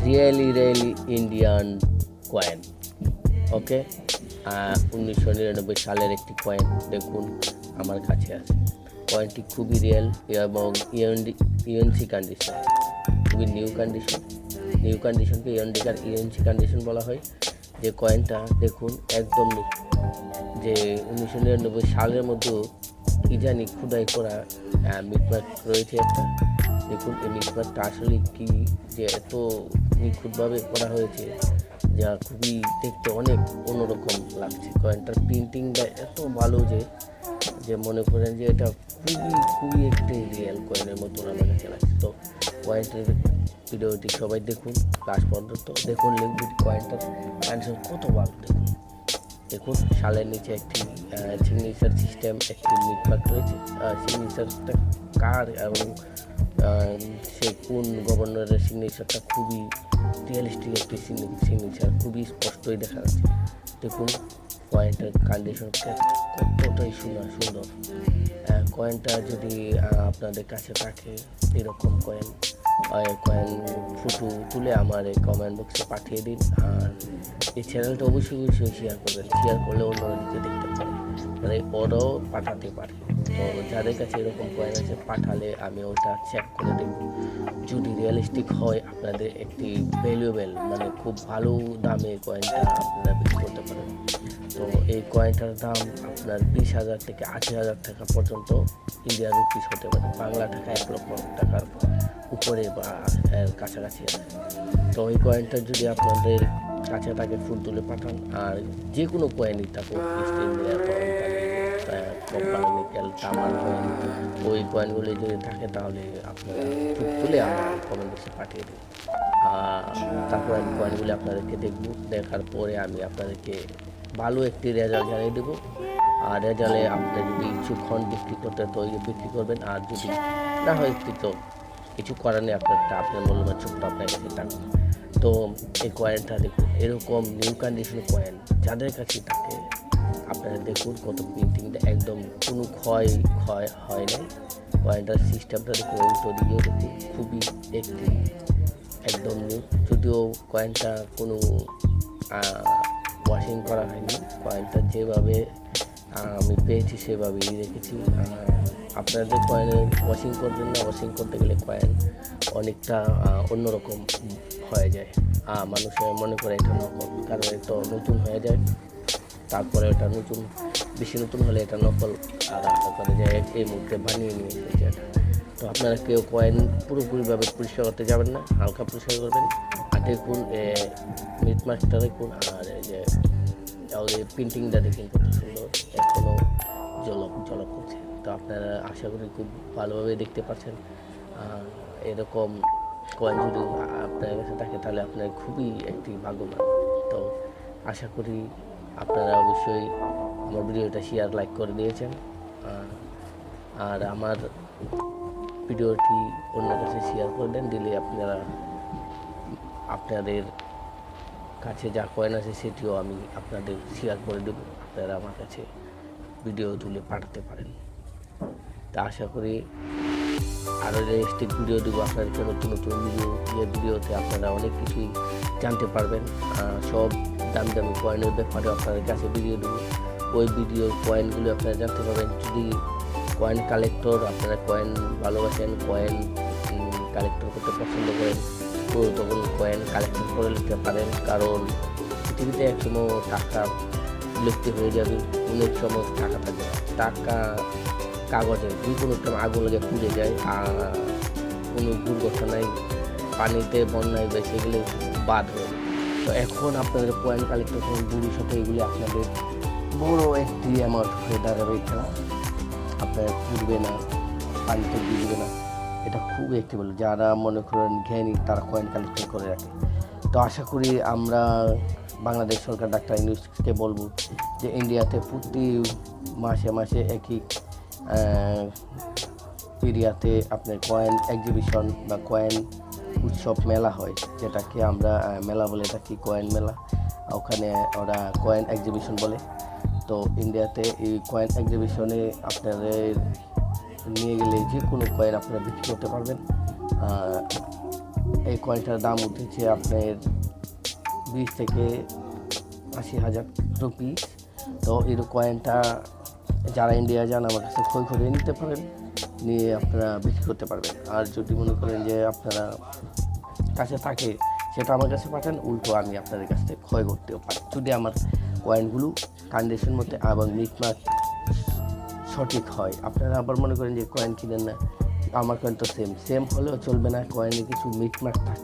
Really Indian coin. ওকে, 1999 সালের একটি coin দেখুন আমার কাছে আছে। কয়েনটি খুবই রিয়েল এবং ইউএনসি কন্ডিশন, খুবই নিউ কন্ডিশনকে ইউএনসি কন্ডিশন বলা হয়। যে কয়েনটা দেখুন একদম যে 1999 সালের মধ্যেও কি জানি খুদাই করা মিটমার্ক রয়েছে একটা। দেখুন এই মিটমার্কটা আসলে কি যে এত নিখুঁতভাবে করা হয়েছে যা খুবই দেখতে অনেক অন্যরকম লাগছে। কয়েনটার প্রিন্টিংটা এত ভালো যে যে মনে করেন যে এটা খুবই একটি রিয়েল কয়েনের মতন আমার কাছে লাগছে। তো কয়েনটির ভিডিওটি সবাই দেখুন লাস্ট পর্যন্ত দেখুন। লিকুইড কয়েনটার অ্যান্সার কত ভালো দেখুন সালের নিচে একটি সিগনেচার সিস্টেম, একটি মিটমার্ক রয়েছে। সিগনেচারটা কার এবং সে কোন গভর্নরের সিগনেচারটা খুবই রিয়েলিস্টিক একটি সিগনেচার, খুবই স্পষ্টই দেখা যাচ্ছে। দেখুন কয়েনটার কন্ডিশনটা কতটাই সুন্দর। কয়েনটা যদি আপনাদের কাছে থাকে এরকম কয়েন ফটো তুলে আমার এই কমেন্ট বক্সে পাঠিয়ে দিন। আর এই চ্যানেলটা অবশ্যই শেয়ার করবেন, শেয়ার করলে অন্যদিকে দেখতে পারে, মানে ওরাও পাঠাতে পারে। তো যাদের কাছে এরকম কয়েন আছে পাঠালে আমি ওটা চেক করে দেব। যদি রিয়েলিস্টিক হয় আপনাদের একটি ভ্যালুয়েবল মানে খুব ভালো দামে কয়েনটা আপনারা বিক্রি করতে পারেন। তো এই কয়েনটার দাম আপনার 20,000 থেকে 80,000 টাকা পর্যন্ত ইন্ডিয়ান রুপিস হতে পারে, বাংলা টাকা 1 লক্ষ টাকার উপরে বা কাছাকাছি আছে। তো এই কয়েনটা যদি আপনাদের কাছে থাকে ফুল তুলে পাঠান। আর যে কোনো কয়েনই থাকুক, স্টিল দেওয়া কয়েন, কপার, নিকেল, তামার কয়েন, ওই কয়েনগুলি যদি থাকে তাহলে আপনারা ফুল তুলে আমার কমেন্ট বক্সে পাঠিয়ে দিন। তারপর আমি কয়েনগুলি আপনাদেরকে দেখব, দেখার পরে আমি আপনাদেরকে ভালো একটি রেজাল্ট জানিয়ে দেবো। আর রেজাল্টে আপনি যদি ইচ্ছুক হন বিক্রি করতে তো বিক্রি করবেন, আর যদি না হয় তো কিছু করার নেই, আপনার মূল্যবান ছোট্ট আপনার কাছে থাকবে। তো এই কয়েনটা দেখুন এরকম নিউ কন্ডিশন কয়েন যাদের কাছে থাকে আপনারা দেখুন কত প্রিন্টিংটা একদম কোনো ক্ষয় হয় নাই। কয়েনটার সিস্টেমটা দেখুন উল্টো দিকেও দেখুন খুবই একটি একদম নিউ, যদিও কয়েনটা কোনো ওয়াশিং করা হয়নি। কয়েনটা যেভাবে আমি পেয়েছি সেভাবেই রেখেছি। আপনাদের কয়েনে ওয়াশিং করবেন না, ওয়াশিং করতে গেলে কয়েন অনেকটা অন্যরকম হয়ে যায়। মানুষের মনে করে এটা নকল, কারণ এটা নতুন হয়ে যায়, তারপরে এটা বেশি নতুন হলে এটা নকল করে যায়, এই মুহূর্তে বানিয়ে নিয়ে এসেছে এটা। তো আপনারা কেউ কয়েন পুরোপুরিভাবে পরিষ্কার করতে যাবেন না, হালকা পরিষ্কার করবেন। আর দেখুন মিটমার্কটা দেখুন, আর এই যে প্রিন্টিংটা দেখুন কত সুন্দর, এখনও ঝলক করছে। তো আপনারা আশা করি খুব ভালোভাবে দেখতে পাচ্ছেন। এরকম কয়েন যদি আপনার কাছে থাকে তাহলে আপনার খুবই একটি ভাগ্যবান। তো আশা করি আপনারা অবশ্যই আমার ভিডিওটা শেয়ার লাইক করে দিয়েছেন। আর আমার ভিডিওটি অন্য কাছে শেয়ার করে দেন, দিলে আপনাদের কাছে যা কয়েন আছে সেটিও আমি আপনাদের শেয়ার করে দেবো, আপনারা আমার কাছে ভিডিও তুলে পাঠাতে পারেন। তা আশা করি আরও রিয়েলিস্টিক ভিডিও দেবো আপনাদেরকে, নতুন ভিডিও, যে ভিডিওতে আপনারা অনেক কিছুই জানতে পারবেন। সব দামি কয়েনের ব্যাপারে আপনাদের কাছে ভিডিও দেবো, ওই ভিডিওর কয়েনগুলো আপনারা জানতে পারবেন। যদি কয়েন কালেক্টর, আপনারা কয়েন ভালোবাসেন, কয়েন কালেক্টর করতে পছন্দ করেন, তো তখন কয়েন কালেক্টর করে নিতে পারেন। কারণ পৃথিবীতে একসময় টাকা বিলুপ্তি হয়ে যাবে, অনেক সময় টাকা থাকবে, টাকা কাগজে যে কোনো একটা আগুন লেগে পুড়ে যায়, আর কোনো দুর্ঘটনায় পানিতে বন্যায় বা সেগুলো বাদ হয়ে। তো এখন আপনাদের কয়েন কালেক্টর করুন, ভবিষ্যতে এগুলি আপনাদের বড় একটি অ্যামাউন্ট হয়ে দাঁড়াবে। এটা আপনার পুড়বে না, পানিতে ভিজবে না, এটা খুব একটি ভালো। যারা মনে করেন জ্ঞানী তারা কয়েন কালেক্টর করে রাখে। তো আশা করি আমরা বাংলাদেশ সরকার ডাক্তার ইউনূসকে বলবো যে ইন্ডিয়াতে প্রতি মাসে একই এরিয়াতে আপনার কয়েন এক্সিবিশন বা কয়েন উৎসব মেলা হয়, যেটাকে আমরা মেলা বলে থাকি, কয়েন মেলা। ওখানে ওরা কয়েন এক্সিবিশন বলে। তো ইন্ডিয়াতে এই কয়েন এক্সিবিশনে আপনাদের নিয়ে গেলে যে কোনো কয়েন আপনারা বিক্রি করতে পারবেন। এই কয়েনটার দাম উঠেছে আপনার 20 থেকে 80,000 রুপিস। তো এই কয়েনটা যারা ইন্ডিয়া যান আমার কাছে ক্ষয় করে নিতে পারেন, নিয়ে আপনারা বিক্রি করতে পারবেন। আর যদি মনে করেন যে আপনারা কাছে থাকে সেটা আমার কাছে পাঠান, উল্টো আমি আপনাদের কাছ থেকে ক্ষয় করতেও পারি যদি আমার কয়েনগুলো কন্ডিশন মতো এবং মিটমাট সঠিক হয়। আপনারা আবার মনে করেন যে কয়েন কিনেন না, আমার কয়েন তো সেম হলেও চলবে না, কয়েনে কিছু মিটমাট থাকে।